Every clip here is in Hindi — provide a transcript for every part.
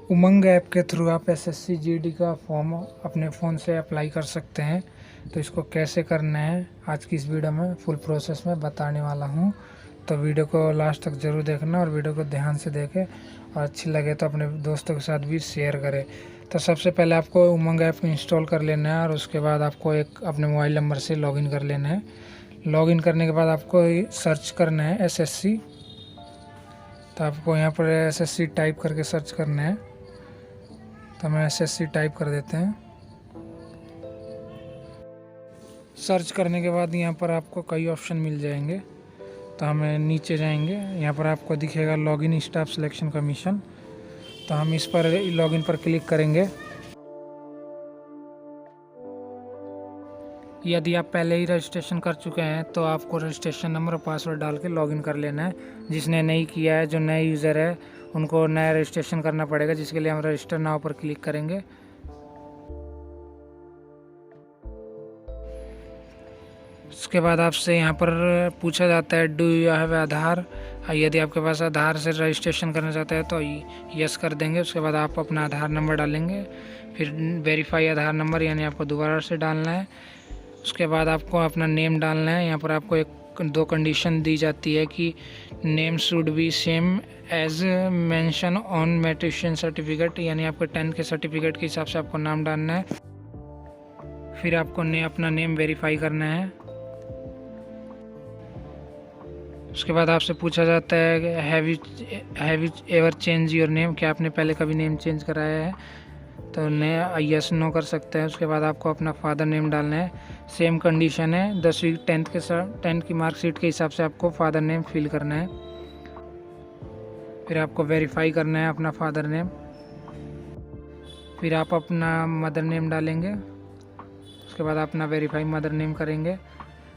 उमंग ऐप के थ्रू आप एसएससी जीडी का फॉर्म अपने फ़ोन से अप्लाई कर सकते हैं। तो इसको कैसे करना है आज की इस वीडियो में फुल प्रोसेस में बताने वाला हूँ। तो वीडियो को लास्ट तक ज़रूर देखना और वीडियो को ध्यान से देखें और अच्छी लगे तो अपने दोस्तों के साथ भी शेयर करें। तो सबसे पहले आपको उमंग ऐप इंस्टॉल कर लेना है और उसके बाद आपको एक अपने मोबाइल नंबर से लॉगिन कर लेना है। लॉगिन करने के बाद आपको सर्च करना है एसएससी। तो आपको यहाँ पर एसएससी टाइप करके सर्च करना है। तो हम एसएससी टाइप कर देते हैं। सर्च करने के बाद यहाँ पर आपको कई ऑप्शन मिल जाएंगे। तो हमें नीचे जाएंगे, यहाँ पर आपको दिखेगा लॉगिन स्टाफ सिलेक्शन कमीशन। तो हम इस पर लॉगिन पर क्लिक करेंगे। यदि आप पहले ही रजिस्ट्रेशन कर चुके हैं तो आपको रजिस्ट्रेशन नंबर और पासवर्ड डाल के लॉगिन कर लेना है। जिसने नहीं किया है, जो नए यूज़र है, उनको नया रजिस्ट्रेशन करना पड़ेगा, जिसके लिए हम रजिस्टर नाउ पर क्लिक करेंगे। उसके बाद आपसे यहाँ पर पूछा जाता है डू यू हैव आधार। यदि आपके पास आधार से रजिस्ट्रेशन करना चाहते हैं तो यस कर देंगे। उसके बाद आप अपना आधार नंबर डालेंगे, फिर वेरीफाई आधार नंबर यानी आपको दोबारा से डालना है। उसके बाद आपको अपना नेम डालना है। यहाँ पर आपको दो कंडीशन दी जाती है कि name should be same as mention on matriculation certificate, यानी आपके 10th के सर्टिफिकेट के हिसाब से आपको नाम डालना है। फिर आपको अपना नेम वेरीफाई करना है। उसके बाद आपसे पूछा जाता है have you ever change your name, क्या आपने पहले कभी नेम चेंज कराया है। तो नया यस नो कर सकते हैं। उसके बाद आपको अपना फादर नेम डालना है। सेम कंडीशन है, 10वीं 10th की मार्कशीट के हिसाब से आपको फादर नेम फिल करना है। फिर आपको वेरीफाई करना है अपना फादर नेम। फिर आप अपना मदर नेम डालेंगे। उसके बाद अपना वेरीफाई मदर नेम करेंगे।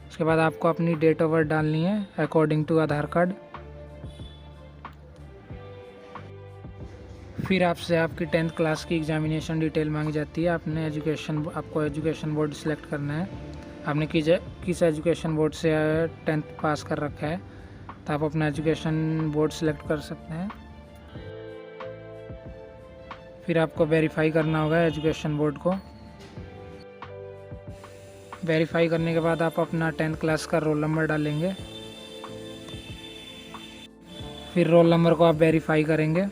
उसके बाद आपको अपनी डेट ऑफ बर्थ डालनी है अकॉर्डिंग टू आधार कार्ड। फिर आपसे आपकी 10th क्लास की एग्जामिनेशन डिटेल मांगी जाती है। आपको एजुकेशन बोर्ड सिलेक्ट करना है। आपने किस एजुकेशन बोर्ड से 10th पास कर रखा है, तो आप अपना एजुकेशन बोर्ड सिलेक्ट कर सकते हैं। फिर आपको वेरीफाई करना होगा एजुकेशन बोर्ड को। वेरीफाई करने के बाद आप अपना 10th क्लास का रोल नंबर डालेंगे। फिर रोल नंबर को आप वेरीफाई करेंगे।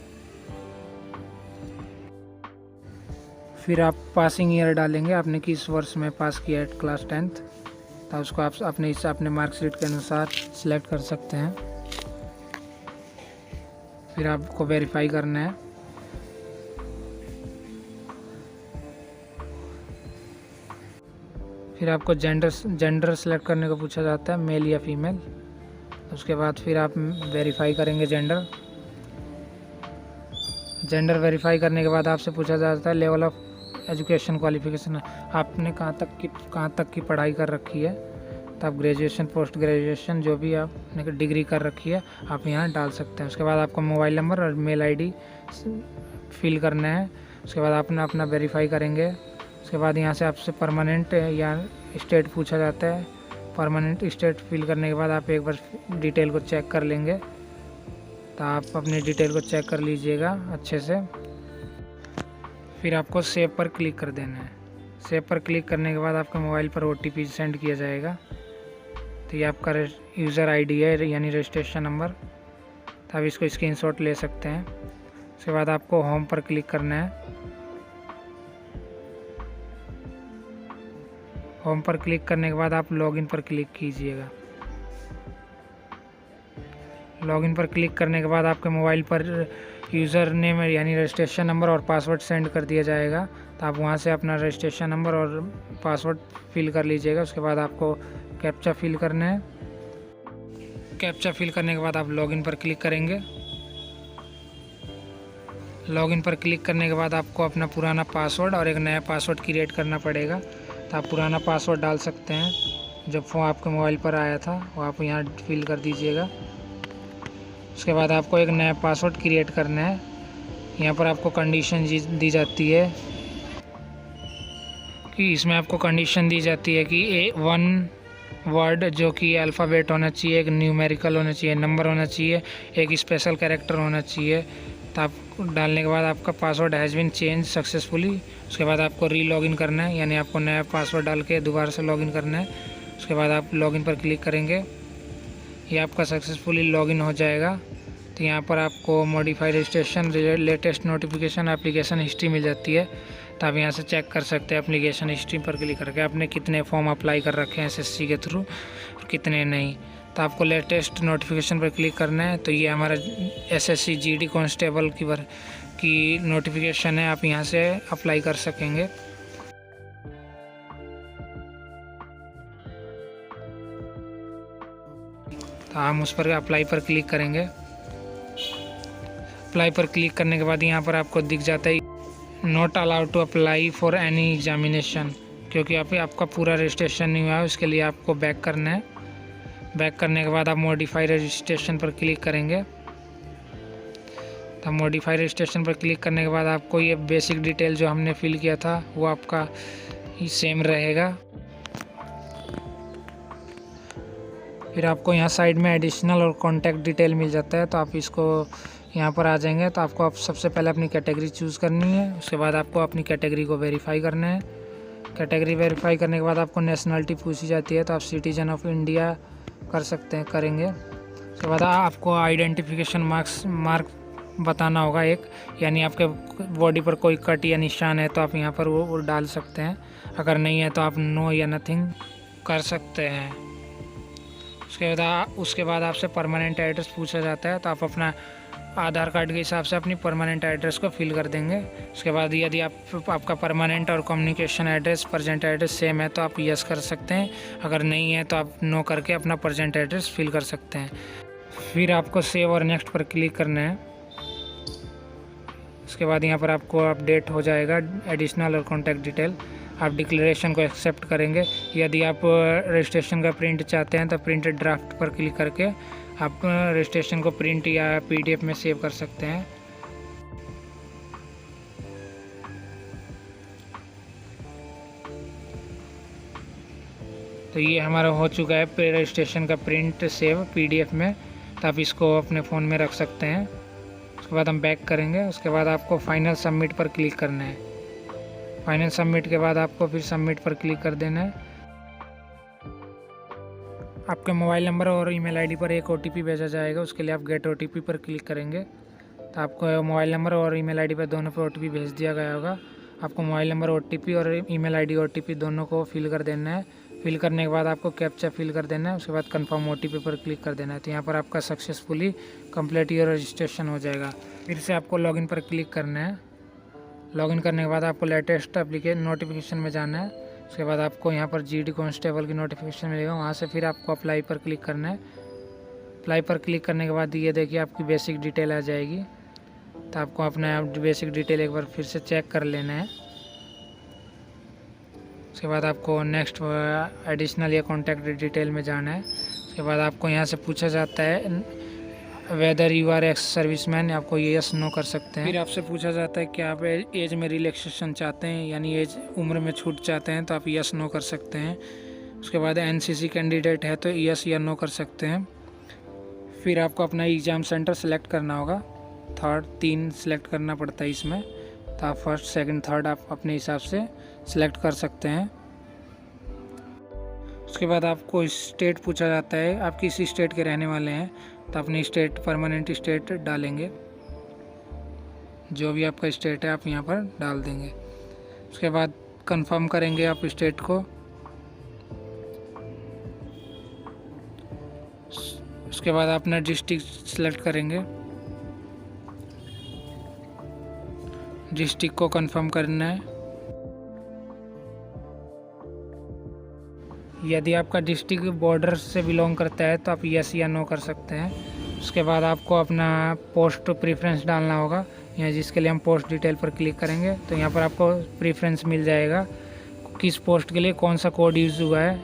फिर आप पासिंग ईयर डालेंगे, आपने किस वर्ष में पास किया है क्लास 10th, तो उसको आप अपने मार्कशीट के अनुसार सिलेक्ट कर सकते हैं। फिर आपको वेरीफाई करना है। फिर आपको जेंडर सेलेक्ट करने को पूछा जाता है, मेल या फीमेल। उसके बाद फिर आप वेरीफाई करेंगे जेंडर वेरीफाई करने के बाद आपसे पूछा जाता है लेवल ऑफ एजुकेशन क्वालिफिकेशन, आपने कहाँ तक की पढ़ाई कर रखी है। तो आप ग्रेजुएशन, पोस्ट ग्रेजुएशन, जो भी आपने डिग्री कर रखी है आप यहाँ डाल सकते हैं। उसके बाद आपको मोबाइल नंबर और मेल आईडी फिल करना है। उसके बाद आप अपना वेरीफाई करेंगे। उसके बाद यहाँ से आपसे परमानेंट या स्टेट पूछा जाता है। परमानेंट स्टेट फिल करने के बाद आप एक बार डिटेल को चेक कर लेंगे। तो आप अपनी डिटेल को चेक कर लीजिएगा अच्छे से। फिर आपको सेव पर क्लिक कर देना है। सेव पर क्लिक करने के बाद आपके मोबाइल पर OTP सेंड किया जाएगा। तो ये आपका यूज़र आईडी है यानी रजिस्ट्रेशन नंबर। तो आप इसको स्क्रीनशॉट ले सकते हैं। उसके बाद आपको होम पर क्लिक करना है। होम पर क्लिक करने के बाद आप लॉगिन पर क्लिक कीजिएगा। लॉगिन पर क्लिक करने के बाद आपके मोबाइल पर यूज़र नेम यानी रजिस्ट्रेशन नंबर और पासवर्ड सेंड कर दिया जाएगा। तो आप वहां से अपना रजिस्ट्रेशन नंबर और पासवर्ड फिल कर लीजिएगा। उसके बाद आपको कैप्चा फिल करना है। कैप्चा फिल करने के बाद आप लॉगिन पर क्लिक करेंगे। लॉगिन पर क्लिक करने के बाद आपको अपना पुराना पासवर्ड और एक नया पासवर्ड क्रिएट करना पड़ेगा। तो आप पुराना पासवर्ड डाल सकते हैं जब फोन आपके मोबाइल पर आया था, वो आप यहाँ फिल कर दीजिएगा। उसके बाद आपको एक नया पासवर्ड क्रिएट करना है। यहाँ पर आपको कंडीशन दी जाती है कि इसमें आपको कंडीशन दी जाती है कि 1 वर्ड जो कि अल्फ़ाबेट होना चाहिए, एक न्यूमेरिकल होना चाहिए, नंबर होना चाहिए, एक स्पेशल कैरेक्टर होना चाहिए। तो आप डालने के बाद आपका password has been change successfully. उसके बाद आपको री लॉगिन करना है, यानी आपको नया पासवर्ड डाल के दोबारा से लॉगिन करना है। उसके बाद आप लॉगिन पर क्लिक करेंगे, ये आपका सक्सेसफुली लॉगिन हो जाएगा। तो यहाँ पर आपको modify registration, latest notification, application history मिल जाती है। तो आप यहाँ से चेक कर सकते हैं एप्लीकेशन हिस्ट्री पर क्लिक करके आपने कितने फॉर्म अप्लाई कर रखे हैं एसएससी के थ्रू और कितने नहीं। तो आपको लेटेस्ट नोटिफिकेशन पर क्लिक करना है। तो ये हमारा एसएससी जीडी कांस्टेबल की नोटिफिकेशन है, आप यहाँ से अप्लाई कर सकेंगे। तो हम उस पर अप्लाई पर क्लिक करेंगे। अप्लाई पर क्लिक करने के बाद यहाँ पर आपको दिख जाता है not allowed to apply for any examination, क्योंकि आपका पूरा रजिस्ट्रेशन नहीं हुआ है। उसके लिए आपको बैक करना है। बैक करने के बाद आप मॉडिफाई रजिस्ट्रेशन पर क्लिक करेंगे। तो मॉडिफाई रजिस्ट्रेशन पर क्लिक करने के बाद आपको ये बेसिक डिटेल जो हमने फिल किया था वो आपका ही सेम रहेगा। फिर आपको यहाँ साइड में एडिशनल और कॉन्टैक्ट डिटेल मिल जाता है। तो आप इसको यहाँ पर आ जाएंगे तो आपको सबसे पहले अपनी कैटेगरी चूज़ करनी है। उसके बाद आपको अपनी कैटेगरी को वेरीफाई करना है। कैटेगरी वेरीफाई करने के बाद आपको नेशनलिटी पूछी जाती है, तो आप सिटीजन ऑफ इंडिया कर सकते हैं, करेंगे। उसके बाद आपको आइडेंटिफिकेशन मार्क बताना होगा एक, यानी आपके बॉडी पर कोई कट या निशान है तो आप यहाँ पर वो डाल सकते हैं। अगर नहीं है तो आप नो या नथिंग कर सकते हैं। उसके बाद आपसे परमानेंट एड्रेस पूछा जाता है, तो आप अपना आधार कार्ड के हिसाब से अपनी परमानेंट एड्रेस को फिल कर देंगे। उसके बाद यदि आपका परमानेंट और communication address present address same है तो आप यस कर सकते हैं, अगर नहीं है तो आप नो करके अपना प्रेजेंट एड्रेस फिल कर सकते हैं। फिर आपको सेव और नेक्स्ट पर क्लिक करना है। उसके बाद यहाँ पर आपको अपडेट हो जाएगा एडिशनल और कॉन्टैक्ट डिटेल। आप डिक्लेरेशन को एक्सेप्ट करेंगे। यदि आप रजिस्ट्रेशन का प्रिंट चाहते हैं तो प्रिंटेड ड्राफ्ट पर क्लिक करके आप रजिस्ट्रेशन को प्रिंट या पीडीएफ में सेव कर सकते हैं। तो ये हमारा हो चुका है रजिस्ट्रेशन का प्रिंट सेव पीडीएफ में, तो आप इसको अपने फ़ोन में रख सकते हैं। उसके बाद हम बैक करेंगे। उसके बाद आपको फाइनल सबमिट पर क्लिक करना है। फाइनल सबमिट के बाद आपको फिर सबमिट पर क्लिक कर देना है। आपके मोबाइल नंबर और ईमेल आईडी पर एक ओटीपी भेजा जाएगा, उसके लिए आप गेट ओटीपी पर क्लिक करेंगे। तो आपको मोबाइल नंबर और ईमेल आईडी पर दोनों पर ओटीपी भेज दिया गया होगा। आपको मोबाइल नंबर ओटीपी और ईमेल आईडी ओटीपी दोनों को फिल कर देना है। फिल करने के बाद आपको कैप्चा फिल कर देना है। उसके बाद कंफर्म ओटीपी पर क्लिक कर देना है। तो यहाँ पर आपका सक्सेसफुली कंप्लीट योर रजिस्ट्रेशन हो जाएगा। फिर से आपको लॉगिन पर क्लिक करना है। लॉगिन करने के बाद आपको लेटेस्ट एप्लीकेशन नोटिफिकेशन में जाना है। उसके बाद आपको यहाँ पर जीडी कांस्टेबल की नोटिफिकेशन मिलेगा, वहाँ से फिर आपको अप्लाई पर क्लिक करना है। अप्लाई पर क्लिक करने के बाद ये देखिए आपकी बेसिक डिटेल आ जाएगी। तो आपको अपना बेसिक डिटेल एक बार फिर से चेक कर लेना है। उसके बाद आपको नेक्स्ट एडिशनल या कॉन्टैक्ट डिटेल में जाना है। उसके बाद आपको यहाँ से पूछा जाता है whether you are ex serviceman, आपको यस नो कर सकते हैं। फिर आपसे पूछा जाता है कि आप एज में रिलैक्सेशन चाहते हैं, यानी एज उम्र में छूट चाहते हैं, तो आप यस नो कर सकते हैं। उसके बाद एनसीसी कैंडिडेट है तो यस या नो कर सकते हैं। फिर आपको अपना एग्ज़ाम सेंटर सेलेक्ट करना होगा। 3 सेलेक्ट करना पड़ता है इसमें, तो आप फर्स्ट सेकंड थर्ड आप अपने हिसाब से सेलेक्ट कर सकते हैं। उसके बाद आपको स्टेट पूछा जाता है, आप किस स्टेट के रहने वाले हैं, तो अपनी स्टेट परमानेंट स्टेट डालेंगे। जो भी आपका स्टेट है आप यहाँ पर डाल देंगे। उसके बाद कंफर्म करेंगे आप स्टेट को। उसके बाद अपना डिस्ट्रिक्ट सेलेक्ट करेंगे। डिस्ट्रिक्ट को कंफर्म करना है। यदि आपका डिस्ट्रिक्ट बॉर्डर से बिलोंग करता है तो आप यस या नो कर सकते हैं। उसके बाद आपको अपना पोस्ट प्रेफरेंस डालना होगा, यहाँ जिसके लिए हम पोस्ट डिटेल पर क्लिक करेंगे तो यहाँ पर आपको प्रेफरेंस मिल जाएगा, किस पोस्ट के लिए कौन सा कोड यूज़ हुआ है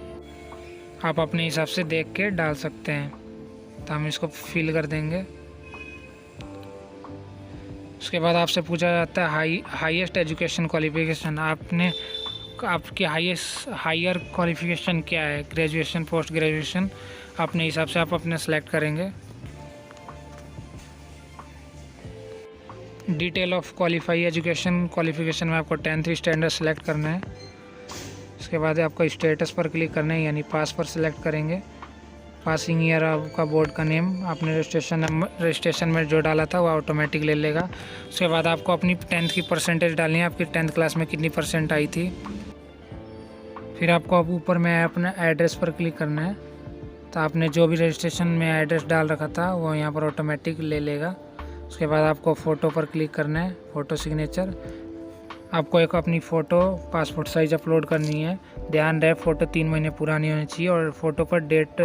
आप अपने हिसाब से देख के डाल सकते हैं। तो हम इसको फिल कर देंगे। उसके बाद आपसे पूछा जाता है हाईएस्ट एजुकेशन क्वालिफिकेशन, आपकी हायर क्वालिफिकेशन क्या है, ग्रेजुएशन पोस्ट ग्रेजुएशन, अपने हिसाब से आप अपने सेलेक्ट करेंगे। Detail of qualify education qualification में आपको 10th स्टैंडर्ड सेलेक्ट करना है। उसके बाद आपको स्टेटस पर क्लिक करना है, यानी पास पर सेलेक्ट करेंगे। पासिंग ईयर आपका बोर्ड का नेम आपने रजिस्ट्रेशन में जो डाला था वो ऑटोमेटिक ले लेगा। उसके बाद आपको अपनी 10th की परसेंटेज डालनी है, आपकी 10th क्लास में कितनी परसेंट आई थी। फिर आपको अब ऊपर में अपना एड्रेस पर क्लिक करना है, तो आपने जो भी रजिस्ट्रेशन में एड्रेस डाल रखा था वो यहाँ पर ऑटोमेटिक ले लेगा। उसके बाद आपको फ़ोटो पर क्लिक करना है, फ़ोटो सिग्नेचर। आपको एक अपनी फ़ोटो पासपोर्ट साइज़ अपलोड करनी है। ध्यान रहे फ़ोटो 3 महीने पुरानी होनी चाहिए और फ़ोटो पर डेट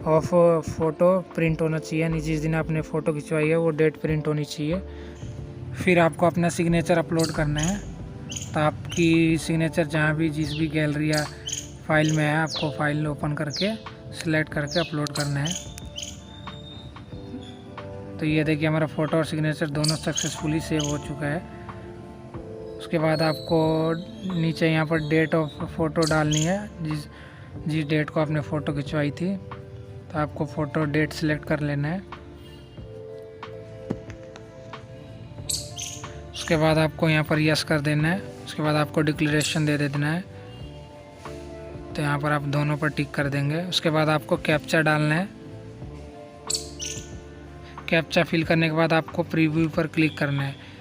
ऑफ फ़ोटो प्रिंट होना चाहिए, यानी जिस दिन आपने फ़ोटो खिंचवाई है वो डेट प्रिंट होनी चाहिए। फिर आपको अपना सिग्नेचर अपलोड करना है, तो आपकी सिग्नेचर जहाँ भी जिस भी गैलरी या फाइल में है आपको फाइल ओपन करके सिलेक्ट करके अपलोड करना है। तो ये देखिए हमारा फ़ोटो और सिग्नेचर दोनों सक्सेसफुली सेव हो चुका है। उसके बाद आपको नीचे यहाँ पर डेट ऑफ फ़ोटो डालनी है, जिस डेट को आपने फ़ोटो खिंचवाई थी। तो आपको फ़ोटो डेट सेलेक्ट कर लेना है। उसके बाद आपको यहाँ पर यस कर देना है। उसके बाद आपको डिक्लेरेशन दे देना है, तो यहाँ पर आप दोनों पर टिक कर देंगे। उसके बाद आपको कैप्चा डालना है। कैप्चा फिल करने के बाद आपको प्रीव्यू पर क्लिक करना है।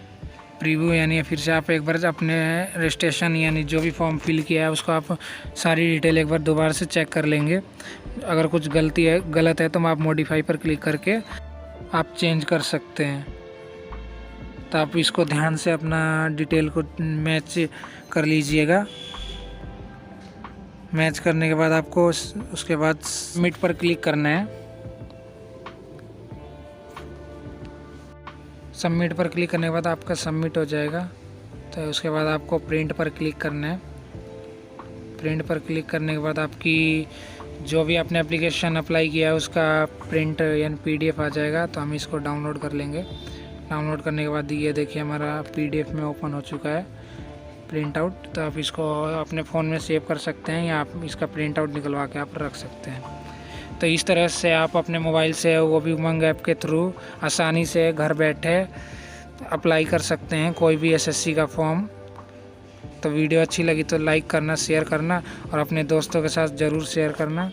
प्रीव्यू यानी फिर से आप एक बार अपने रजिस्ट्रेशन यानी जो भी फॉर्म फिल किया है उसको आप सारी डिटेल एक बार दोबारा से चेक कर लेंगे। अगर कुछ गलत है तो आप मॉडिफाई पर क्लिक करके आप चेंज कर सकते हैं। तो आप इसको ध्यान से अपना डिटेल को मैच कर लीजिएगा। मैच करने के बाद आपको उसके बाद सबमिट पर क्लिक करना है। सबमिट पर क्लिक करने के बाद आपका सबमिट हो जाएगा। तो उसके बाद आपको प्रिंट पर क्लिक करना है। प्रिंट पर क्लिक करने के बाद आपकी जो भी आपने एप्लीकेशन अप्लाई किया है उसका प्रिंट यानी PDF आ जाएगा। तो हम इसको डाउनलोड कर लेंगे। डाउनलोड करने के बाद ये देखिए हमारा PDF में ओपन हो चुका है प्रिंट आउट। तो आप इसको अपने फ़ोन में सेव कर सकते हैं या आप इसका प्रिंट आउट निकलवा के आप रख सकते हैं। तो इस तरह से आप अपने मोबाइल से वो भी उमंग ऐप के थ्रू आसानी से घर बैठे अप्लाई कर सकते हैं कोई भी SSC का फॉर्म। तो वीडियो अच्छी लगी तो लाइक करना, शेयर करना और अपने दोस्तों के साथ ज़रूर शेयर करना।